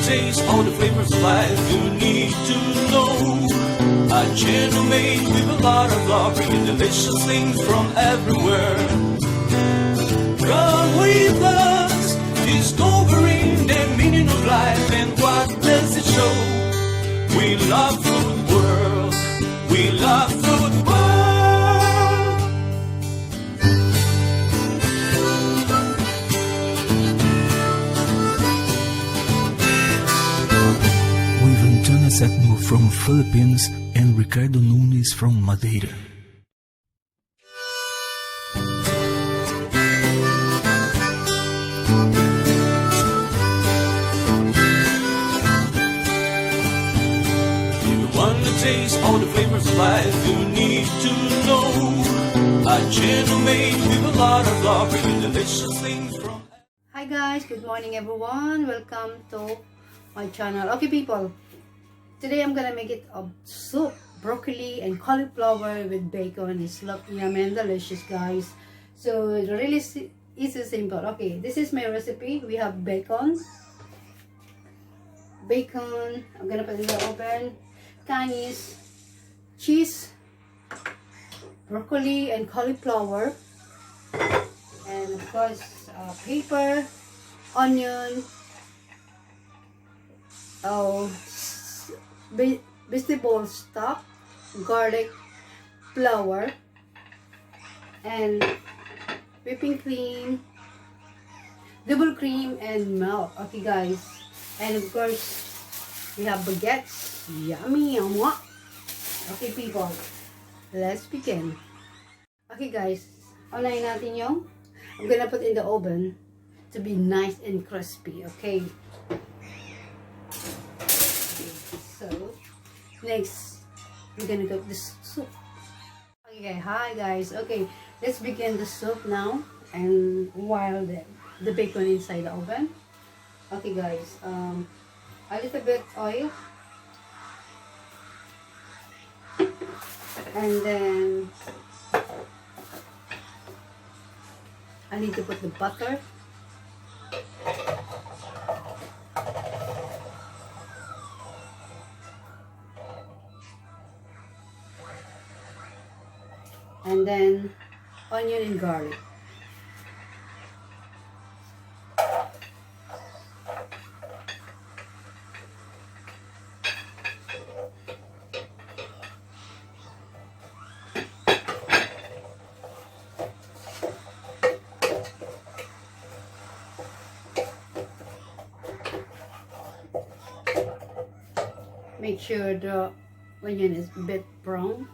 taste all the flavors of life you need to know. A channel made with a lot of love, bringing delicious things from everywhere. Come with us, discovering the meaning of life and what does it show. We love food world, we love food world. With Antonia Septimo from Philippines and Ricardo Nunes from Madeira. Taste all the flavors of life you need to know. A channel made with a lot of love, bringing delicious things from. Hi guys, good morning everyone. Welcome to my channel. Okay people, today I'm gonna make it a soup, broccoli and cauliflower with bacon. It's yummy and delicious, guys. So it's really easy, simple. Okay, this is my recipe. We have bacon. I'm gonna put it in the oven. Canis, cheese, broccoli and cauliflower, and of course pepper, onion, vegetable stock, garlic, flour, and whipping cream, double cream, and milk. Okay guys, and of course we have baguettes. Yummy, yummy. Okay people, let's begin. Okay guys, unahin natin yung I'm gonna put in the oven to be nice and crispy. Okay, so next we're gonna cook this soup. Okay, hi guys. Okay, let's begin the soup now, and while the bacon inside the oven. Okay guys, a little bit oil. And then I need to put the butter, and then onion and garlic. Make sure the onion is a bit brown.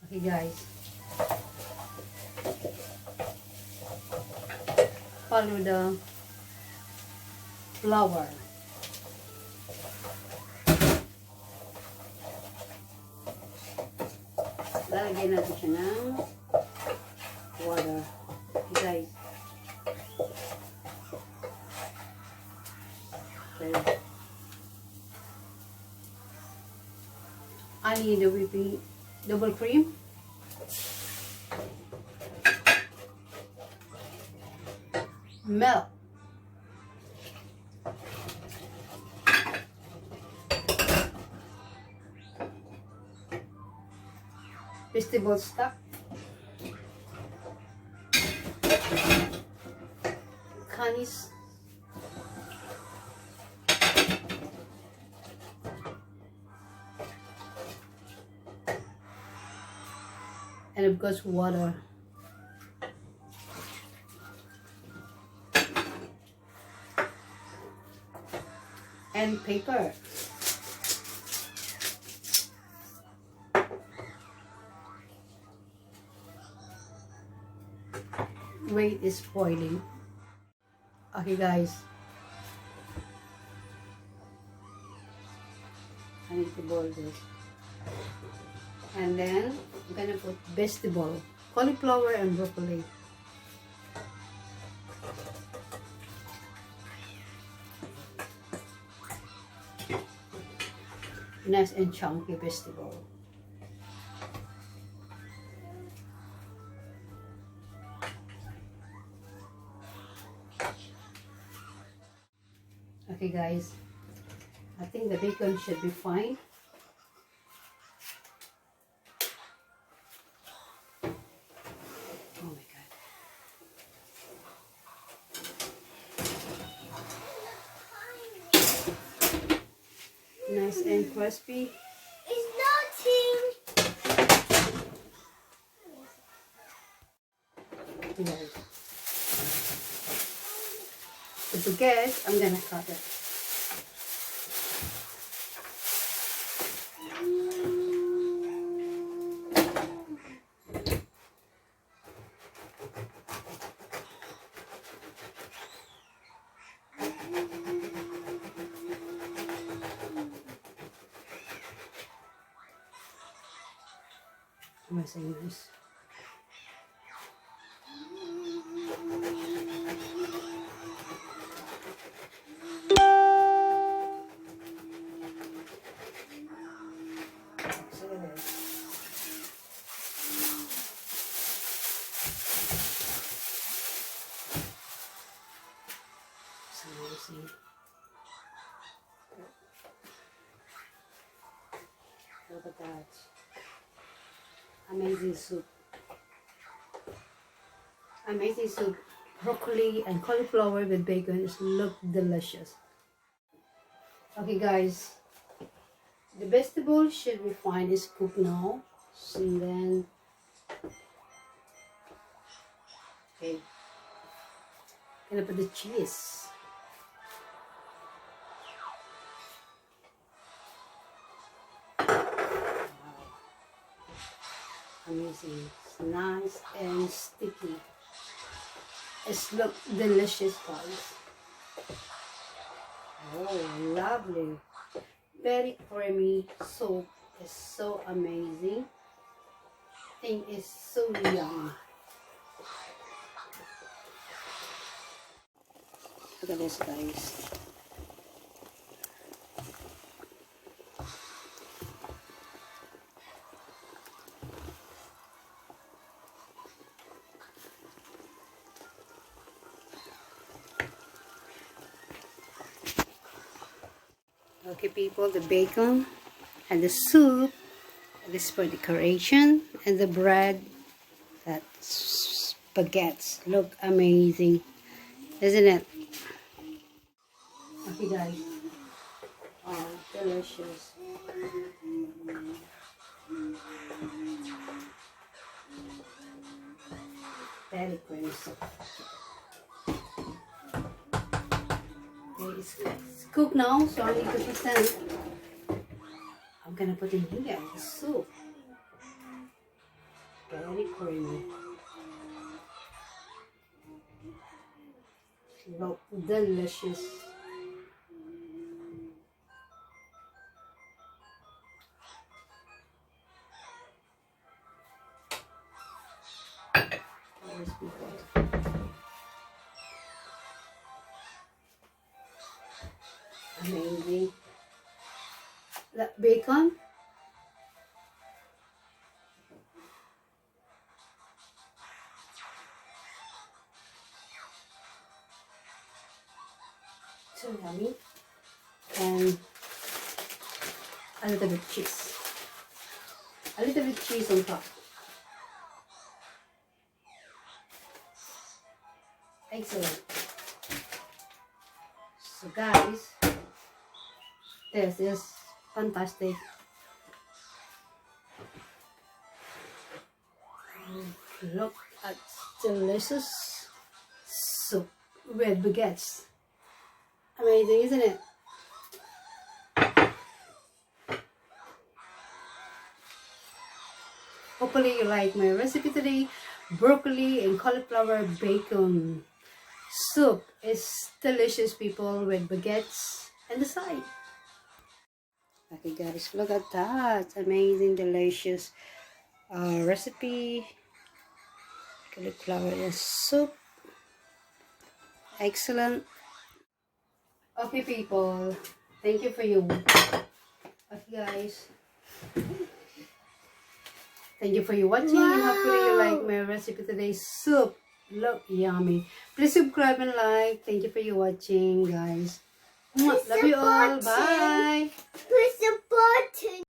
Okay guys, follow the flour. Lalagyan natin siya ng water. Okay guys. Okay. I need the whipping double cream. Milk. Vegetable stock, canis, and of course water. And pepper. Wait, is boiling. Okay guys, I need to boil this, and then I'm gonna put vegetable, cauliflower and broccoli. Nice and chunky vegetable. Okay guys, I think the bacon should be fine. Oh my god. Nice and crispy. It's nothing. Yes. The baguette, I'm gonna cut it. Am I saying this? Amazing. Look at that. Amazing soup. Amazing soup. Broccoli and cauliflower with bacon. It look delicious. Okay guys. The vegetable should be fine. It's cooked now. And then okay. Gonna put the cheese. Amazing. It's nice and sticky. It's look delicious guys. Oh lovely. Very creamy soup. It's so amazing. Thing is so yummy. Look at this guys. Okay people, the bacon and the soup, this is for decoration, and the bread, that's baguettes, look amazing, isn't it? Okay guys, oh delicious. Very creamy soup. Okay, it's cooked now, so I need to present. I'm gonna put in here the soup. Very creamy. Look delicious. Amazing. The bacon. So yummy. And a little bit cheese. A little bit cheese on top. Excellent. So guys, this is fantastic. Look at delicious soup with baguettes. Amazing, isn't it? Hopefully you like my recipe today. Broccoli and cauliflower bacon soup is delicious people with baguettes and the side. Okay guys, look at that. Amazing, delicious recipe. Cauliflower and soup. Excellent. Okay people, thank you for your okay guys, thank you for your watching. Wow. Hopefully you like my recipe today. Soup look yummy. Please subscribe and like. Thank you for your watching guys. Love you all. Bye. Push the button.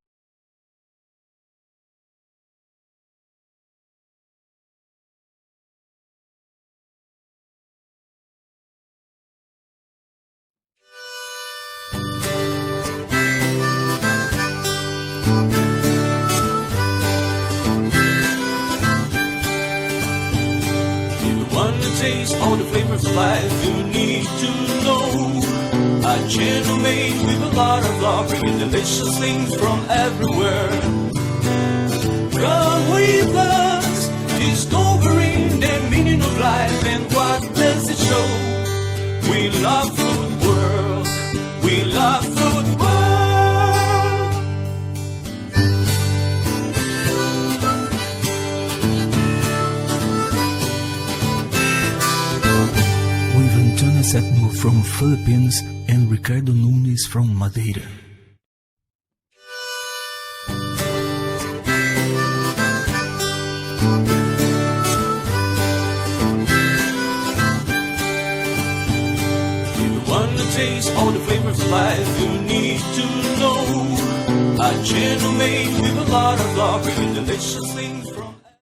Taste all the flavors of life you need to know. A channel made with a lot of love, bringing delicious things from everywhere. Come with us, discovering the meaning of life and what does it show. We love food world, we love food world. With Antonia Septimo from Philippines and Ricardo Nunes from Madeira. If you want to taste all the flavors of life, you need to know. A channel made with a lot of love, bringing delicious things